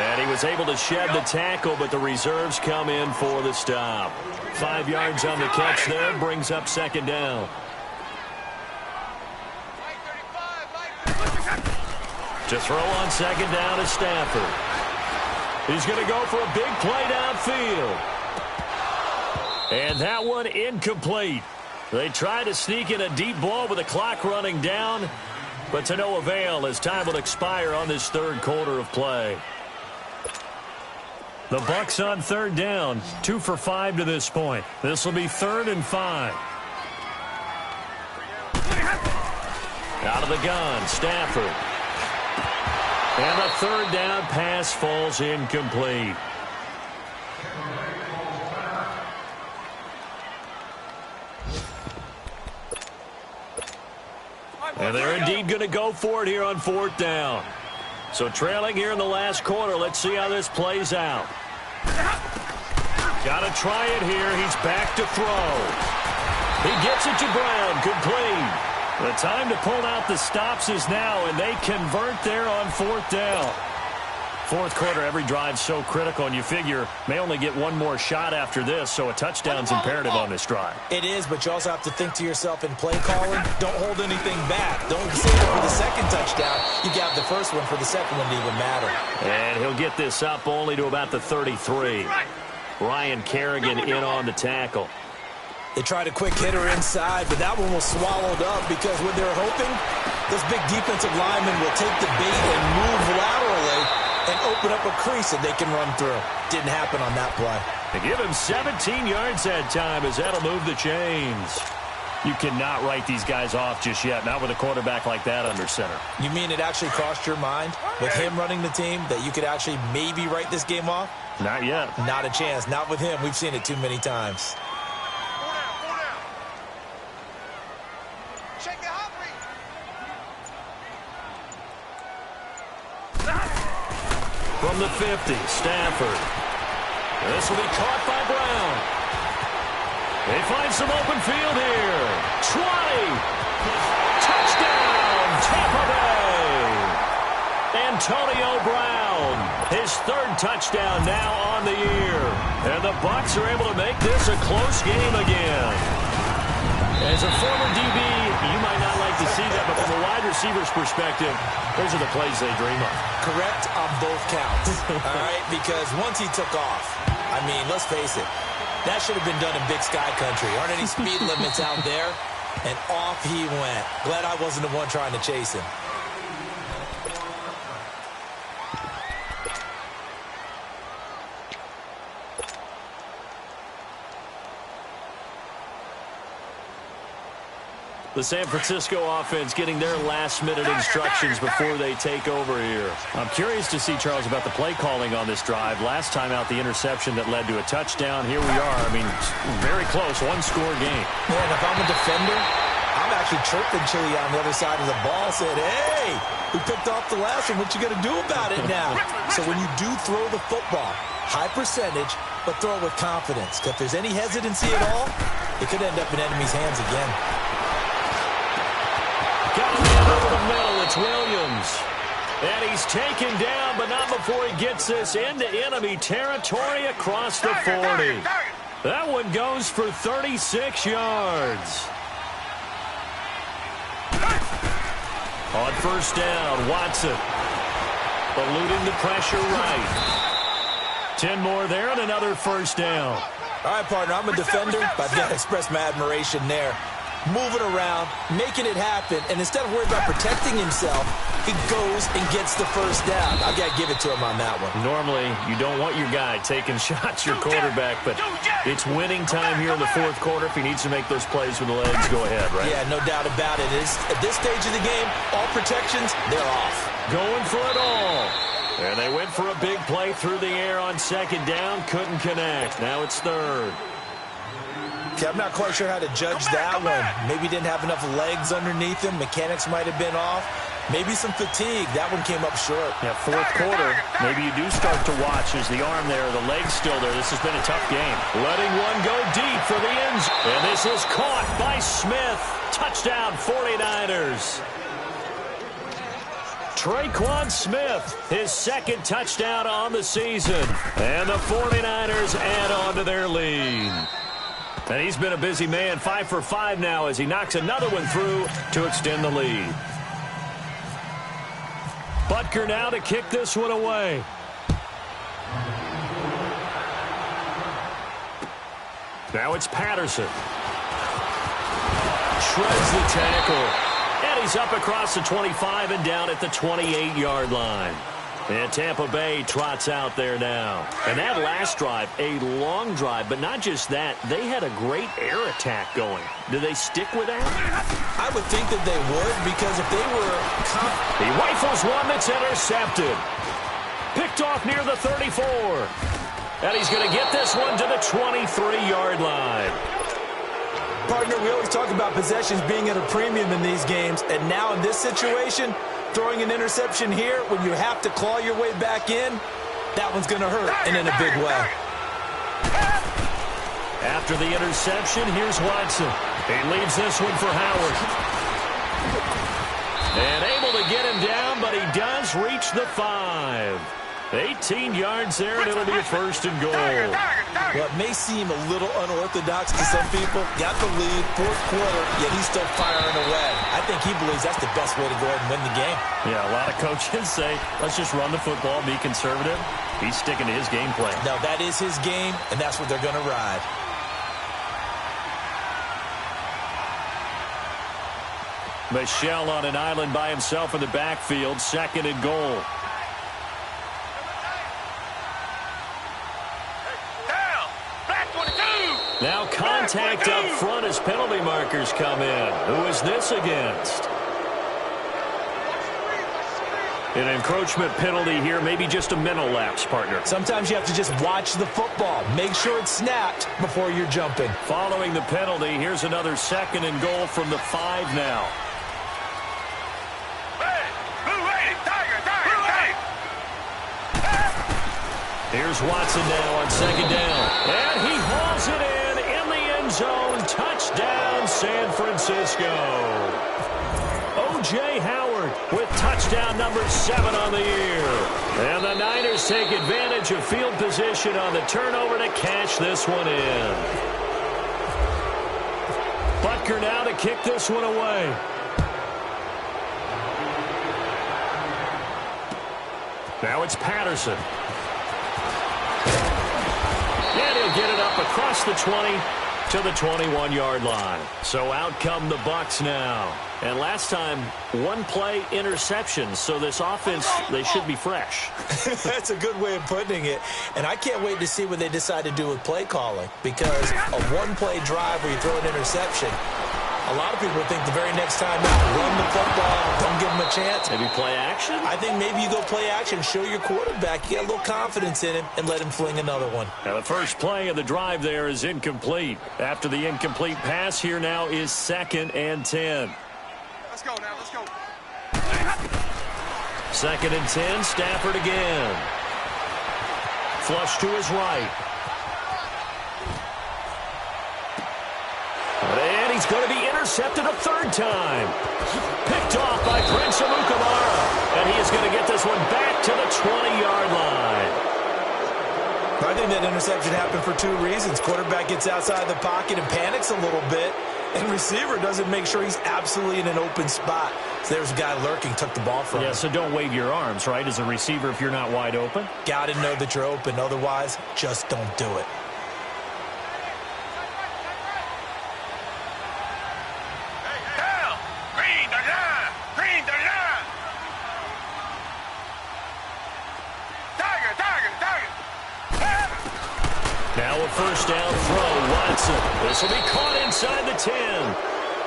Speaker 9: And he was able to shed the tackle, but the reserves come in for the stop. 5 yards on the catch there, brings up second down. To throw on second down is Stafford. He's going to go for a big play downfield. And that one incomplete. They try to sneak in a deep ball with the clock running down, but to no avail as time will expire on this third quarter of play. The Bucs on third down, 2 for 5 to this point. This will be 3rd and 5. Out of the gun, Stafford. And the third down pass falls incomplete. And they're indeed going to go for it here on fourth down. So trailing here in the last quarter. Let's see how this plays out. Got to try it here. He's back to throw. He gets it to Brown. Complete. The time to pull out the stops is now, and they convert there on fourth down. Fourth quarter, every drive so critical, and you figure may only get one more shot after this, so a touchdown's imperative on this drive.
Speaker 10: It is, but you also have to think to yourself in play calling, don't hold anything back. Don't save it for the second touchdown. You got the first one for the second one to even matter.
Speaker 9: And he'll get this up only to about the 33. Ryan Kerrigan in on the tackle.
Speaker 10: They tried a quick hitter inside, but that one was swallowed up because what they're hoping, this big defensive lineman will take the bait and move laterally and open up a crease that they can run through. Didn't happen on that play.
Speaker 9: They give him 17 yards that time as that'll move the chains. You cannot write these guys off just yet, not with a quarterback like that under center.
Speaker 10: You mean it actually crossed your mind with him running the team that you could actually maybe write this game off?
Speaker 9: Not yet.
Speaker 10: Not a chance. Not with him. We've seen it too many times.
Speaker 9: From the 50, Stafford. This will be caught by Brown. They find some open field here. 20. Touchdown, Tampa Bay. Antonio Brown, his 3rd touchdown now on the year. And the Bucs are able to make this a close game again. As a former DB, you might not like to see that, but from a wide receiver's perspective, those are the plays they dream of.
Speaker 10: Correct on both counts, all right? Because once he took off, I mean, let's face it, that should have been done in Big Sky Country. Aren't any speed limits out there? And off he went. Glad I wasn't the one trying to chase him.
Speaker 9: The San Francisco offense getting their last-minute instructions before they take over here. I'm curious to see, Charles, about the play calling on this drive. Last time out, the interception that led to a touchdown. Here we are. I mean, very close, one-score game.
Speaker 10: Man, if I'm a defender, I'm actually chirping Chili on the other side of the ball, saying, hey, we picked off the last one. What you going to do about it now? So when you do throw the football, high percentage, but throw it with confidence. Because if there's any hesitancy at all, it could end up in enemy's hands again.
Speaker 9: Got him in over the middle. It's Williams. And he's taken down, but not before he gets this into enemy territory across the 40. That one goes for 36 yards. On first down, Watson. Eluding the pressure right. 10 more there and another first down.
Speaker 10: All right, partner, I'm a defender, but I've got to express my admiration there. Moving around, making it happen, and instead of worrying about protecting himself, he goes and gets the first down. I've got to give it to him on that one.
Speaker 9: Normally, you don't want your guy taking shots, your quarterback, but it's winning time here in the fourth quarter. If he needs to make those plays with the legs, go ahead, right?
Speaker 10: Yeah, no doubt about it. At this stage of the game, all protections, they're off.
Speaker 9: Going for it all. And they went for a big play through the air on second down. Couldn't connect. Now it's third.
Speaker 10: Okay, I'm not quite sure how to judge that one. Maybe didn't have enough legs underneath him. Mechanics might have been off. Maybe some fatigue. That one came up short.
Speaker 9: Yeah, fourth quarter, maybe you do start to watch as the arm there, the leg's still there. This has been a tough game. Letting one go deep for the end zone. And this is caught by Smith. Touchdown, 49ers. Traquan Smith, his second touchdown on the season. And the 49ers add on to their lead. And he's been a busy man, 5 for 5 now as he knocks another one through to extend the lead. Butker now to kick this one away. Now it's Patterson. Shreds the tackle. And he's up across the 25 and down at the 28-yard line. And Tampa Bay trots out there now. And that last drive, a long drive, but not just that. They had a great air attack going. Do they stick with that?
Speaker 10: I would think that they would, because if they were...
Speaker 9: He rifles one that's intercepted. Picked off near the 34. And he's going to get this one to the 23-yard line.
Speaker 10: Partner, we always talk about possessions being at a premium in these games, and now in this situation... Throwing an interception here when you have to claw your way back in, that one's going to hurt, and in a big way.
Speaker 9: After the interception, here's Watson. He leaves this one for Howard. And able to get him down, but he does reach the 5. 18 yards there, and it'll be a first and goal.
Speaker 10: Well, it may seem a little unorthodox to some people. Got the lead, fourth quarter, yet he's still firing away. I think he believes that's the best way to go ahead and win the game.
Speaker 9: Yeah, a lot of coaches say, let's just run the football, be conservative. He's sticking to his game plan.
Speaker 10: No, that is his game, and that's what they're going to ride.
Speaker 9: Michel on an island by himself in the backfield, second and goal. Now contact up front as penalty markers come in. Who is this against? An encroachment penalty here, maybe just a mental lapse, partner.
Speaker 10: Sometimes you have to just watch the football. Make sure it's snapped before you're jumping.
Speaker 9: Following the penalty, here's another second and goal from the 5 now. Here's Watson now on second down. And he hauls it in the end zone. Touchdown, San Francisco. O.J. Howard with touchdown number 7 on the year. And the Niners take advantage of field position on the turnover to cash this one in. Butker now to kick this one away. Now it's Patterson. And he'll get it up across the 20 to the 21-yard line. So out come the Bucs now. And last time, one-play interception. So this offense, they should be fresh.
Speaker 10: That's a good way of putting it. And I can't wait to see what they decide to do with play calling. Because a one-play drive where you throw an interception, a lot of people think the very next time out, run the football, don't give them a chance.
Speaker 9: Maybe play action?
Speaker 10: I think maybe you go play action, show your quarterback, get a little confidence in him, and let him fling another one.
Speaker 9: Now the first play of the drive there is incomplete. After the incomplete pass, here now is 2nd and 10.
Speaker 1: Let's go now, let's go.
Speaker 9: 2nd and 10, Stafford again. Flush to his right. And he's going to be intercepted a 3rd time. Picked off by Prince Amukamara. And he is going to get this one back to the 20-yard line.
Speaker 10: I think that interception happened for 2 reasons. Quarterback gets outside the pocket and panics a little bit. And receiver doesn't make sure he's absolutely in an open spot. So there's a guy lurking, took the ball from him.
Speaker 9: Yeah, so don't wave your arms, right, as a receiver if you're not wide open.
Speaker 10: Got to know that you're open. Otherwise, just don't do it.
Speaker 9: Now a first down throw, Watson. This will be caught inside the 10.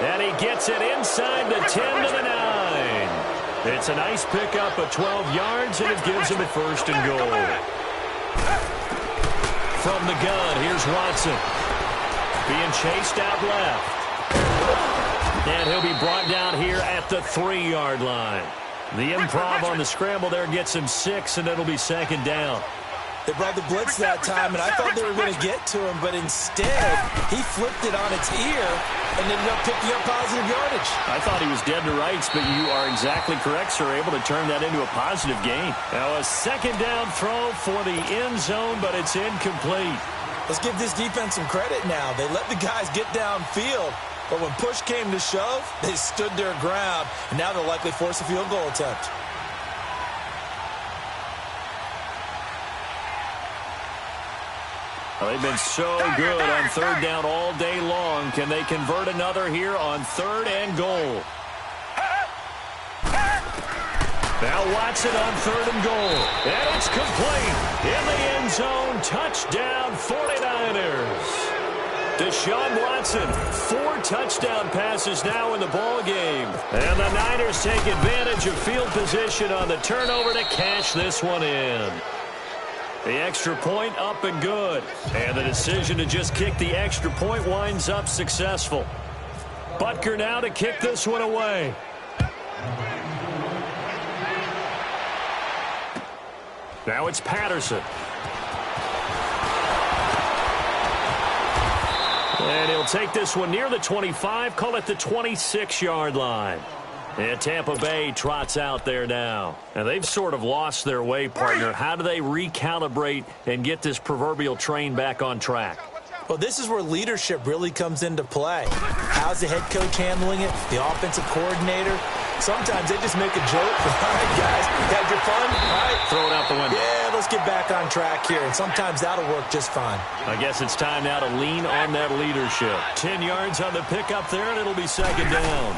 Speaker 9: And he gets it inside the 10 to the 9. It's a nice pickup of 12 yards, and it gives him a 1st and goal. From the gun, here's Watson. Being chased out left. And he'll be brought down here at the 3-yard line. The improv on the scramble there gets him 6, and it'll be 2nd down.
Speaker 10: They brought the blitz that time, and I thought they were going to get to him, but instead, he flipped it on its ear and ended up picking up positive yardage.
Speaker 9: I thought he was dead to rights, but you are exactly correct, sir, able to turn that into a positive gain. Now a 2nd down throw for the end zone, but it's incomplete.
Speaker 10: Let's give this defense some credit now. They let the guys get downfield, but when push came to shove, they stood their ground, and now they'll likely force a field goal attempt.
Speaker 9: Well, they've been so good on 3rd down all day long. Can they convert another here on 3rd and goal? Now Watson on 3rd and goal. And it's complete. In the end zone, touchdown 49ers. Deshaun Watson, 4 touchdown passes now in the ball game. And the Niners take advantage of field position on the turnover to cash this one in. The extra point up and good. And the decision to just kick the extra point winds up successful. Butker now to kick this one away. Now it's Patterson. And he'll take this one near the 25, call it the 26-yard line. And Tampa Bay trots out there now. And they've sort of lost their way, partner. How do they recalibrate and get this proverbial train back on track?
Speaker 10: Well, this is where leadership really comes into play. How's the head coach handling it? The offensive coordinator? Sometimes they just make a joke. All right, guys, you had your fun? All right.
Speaker 9: Throw it out the window.
Speaker 10: Yeah, let's get back on track here. And sometimes that'll work just fine.
Speaker 9: I guess it's time now to lean on that leadership. 10 yards on the pickup there, and it'll be 2nd down.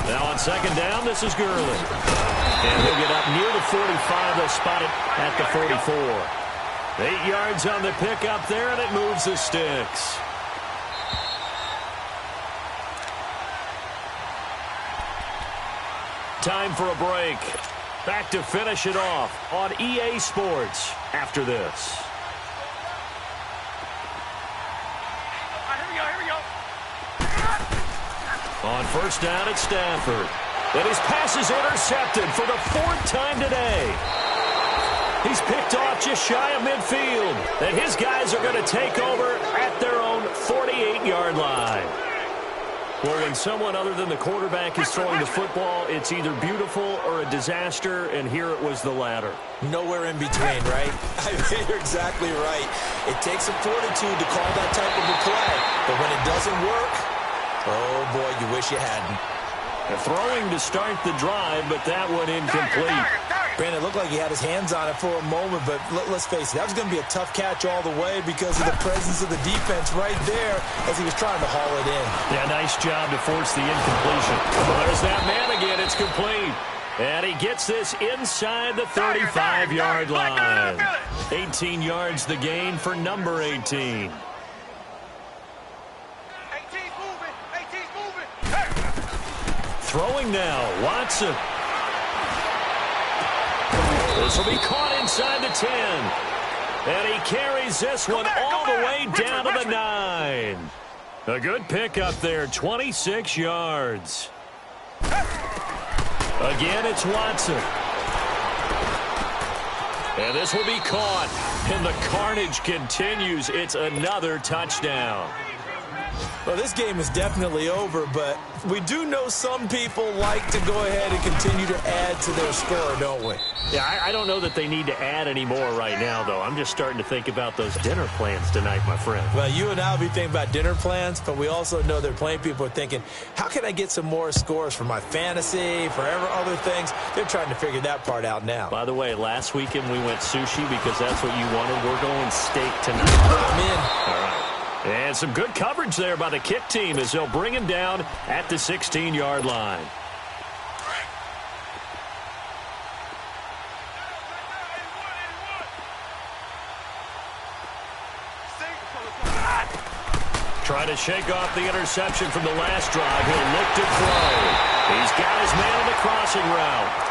Speaker 9: Now on 2nd down, this is Gurley. And he'll get up near the 45. They'll spot it at the 44. 8 yards on the pickup there, and it moves the sticks. Time for a break. Back to finish it off on EA Sports after this. On 1st down, it's Stafford. And his pass is intercepted for the 4th time today. He's picked off just shy of midfield. And his guys are going to take over at their own 48-yard line. Well, when someone other than the quarterback is throwing the football, it's either beautiful or a disaster, and here it was the latter.
Speaker 10: Nowhere in between, right? I mean, you're exactly right. It takes some fortitude to call that type of a play. But when it doesn't work, oh, boy, you wish you hadn't.
Speaker 9: Throwing to start the drive, but that one incomplete.
Speaker 10: Brandon, it looked like he had his hands on it for a moment, but let's face it, that was going to be a tough catch all the way because of the presence of the defense right there as he was trying to haul it in.
Speaker 9: Yeah, nice job to force the incompletion. Well, there's that man again. It's complete. And he gets this inside the 35-yard line. 18 yards the gain for number 18.
Speaker 5: 18's moving.
Speaker 9: Throwing now, Watson. This will be caught inside the 10. And he carries this one all the way down to the 9. A good pickup there, 26 yards. Again, it's Watson. And this will be caught. And the carnage continues. It's another touchdown.
Speaker 10: Well, this game is definitely over, but we do know some people like to go ahead and continue to add to their score, don't we?
Speaker 9: Yeah, I don't know that they need to add any more right now, though. I'm just starting to think about those dinner plans tonight, my friend.
Speaker 10: Well, you and I will be thinking about dinner plans, but we also know that plenty of people are thinking, how can I get some more scores for my fantasy, for other things? They're trying to figure that part out now.
Speaker 9: By the way, last weekend we went sushi because that's what you wanted. We're going steak tonight.
Speaker 10: I'm in.
Speaker 9: All right. And some good coverage there by the kick team as they'll bring him down at the 16-yard line. Trying to shake off the interception from the last drive. He'll look to throw. He's got his man on the crossing route.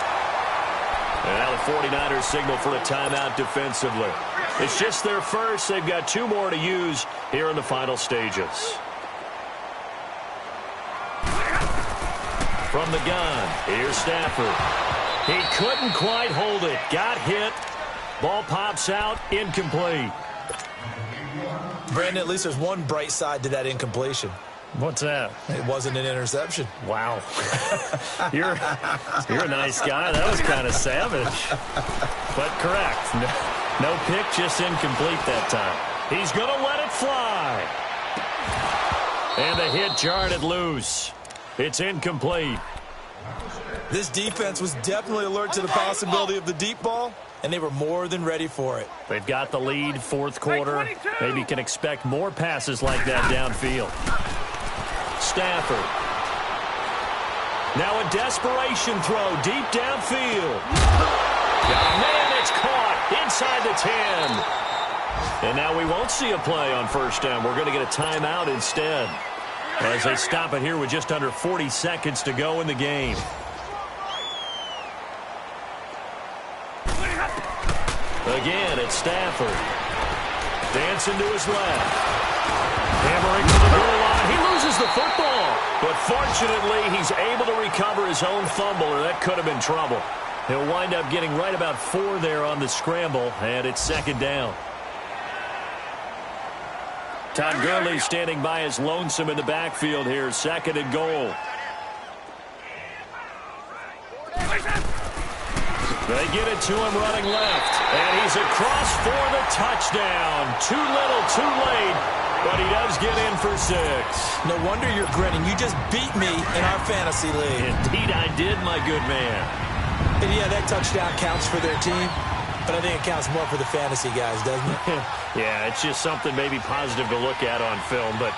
Speaker 9: And now the 49ers signal for a timeout defensively. It's just their first. They've got 2 more to use here in the final stages. From the gun, here's Stafford. He couldn't quite hold it. Got hit. Ball pops out. Incomplete.
Speaker 10: Brandon, at least there's one bright side to that incompletion.
Speaker 9: What's that?
Speaker 10: It wasn't an interception.
Speaker 9: Wow. You're a nice guy. That was kind of savage. But correct. No pick, just incomplete that time. He's going to let it fly. And the hit jarred it loose. It's incomplete.
Speaker 10: This defense was definitely alert to the possibility of the deep ball, and they were more than ready for it.
Speaker 9: They've got the lead, fourth quarter. Maybe you can expect more passes like that downfield. Stafford. Now a desperation throw deep downfield. Oh, man, it's caught inside the 10. And now we won't see a play on first down. We're going to get a timeout instead as they stop it here with just under 40 seconds to go in the game. Again, it's Stafford. Dancing to his left. Hammering to the goal line. He loses the football. But fortunately, he's able to recover his own fumble, or that could have been trouble. He'll wind up getting right about 4 there on the scramble, and it's second down. Todd Gurley standing by his lonesome in the backfield here, second and goal. They get it to him running left, and he's across for the touchdown. Too little, too late, but he does get in for 6.
Speaker 10: No wonder you're grinning. You just beat me in our fantasy league.
Speaker 9: Indeed I did, my good man.
Speaker 10: And yeah, that touchdown counts for their team, but I think it counts more for the fantasy guys, doesn't it?
Speaker 9: Yeah, it's just something maybe positive to look at on film, but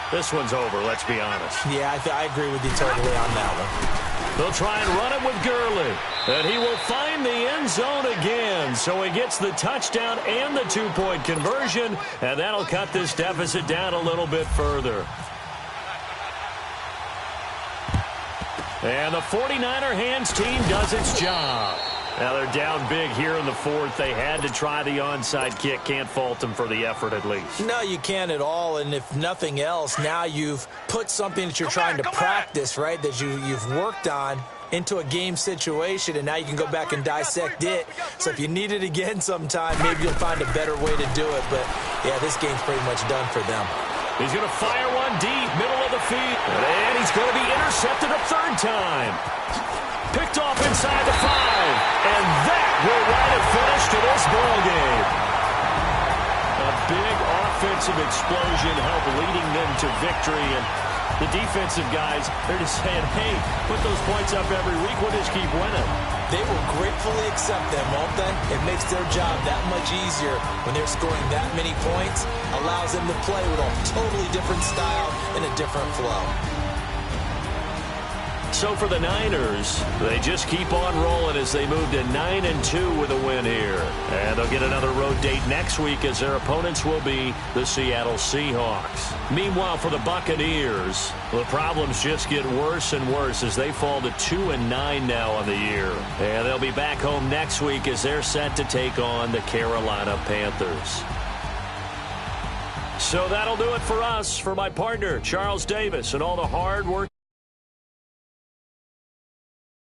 Speaker 9: this one's over, let's be honest.
Speaker 10: Yeah, I agree with you totally on that one.
Speaker 9: They'll try and run it with Gurley. And he will find the end zone again. So he gets the touchdown and the 2-point conversion. And that'll cut this deficit down a little bit further. And the 49er hands team does its job. Now they're down big here in the fourth. They had to try the onside kick. Can't fault them for the effort at least.
Speaker 10: No, you can't at all. And if nothing else, now you've put something that you're trying to practice, right, that you've worked on into a game situation, and now you can go back and dissect it. So if you need it again sometime, maybe you'll find a better way to do it. But, yeah, this game's pretty much done for them.
Speaker 9: He's going to fire one deep, middle of the field. And he's going to be intercepted a third time. Picked off inside the 5. And that will write a finish to this ball game. A big offensive explosion helped leading them to victory. And The defensive guys, they're just saying, hey, put those points up every week. We'll just keep winning.
Speaker 10: They will gratefully accept them, won't they? It makes their job that much easier when they're scoring that many points. Allows them to play with a totally different style and a different flow.
Speaker 9: So for the Niners, they just keep on rolling as they move to 9-2 with a win here. And they'll get another road date next week as their opponents will be the Seattle Seahawks. Meanwhile, for the Buccaneers, the problems just get worse and worse as they fall to 2-9 now on the year. And they'll be back home next week as they're set to take on the Carolina Panthers. So that'll do it for us. For my partner, Charles Davis, and all the hard work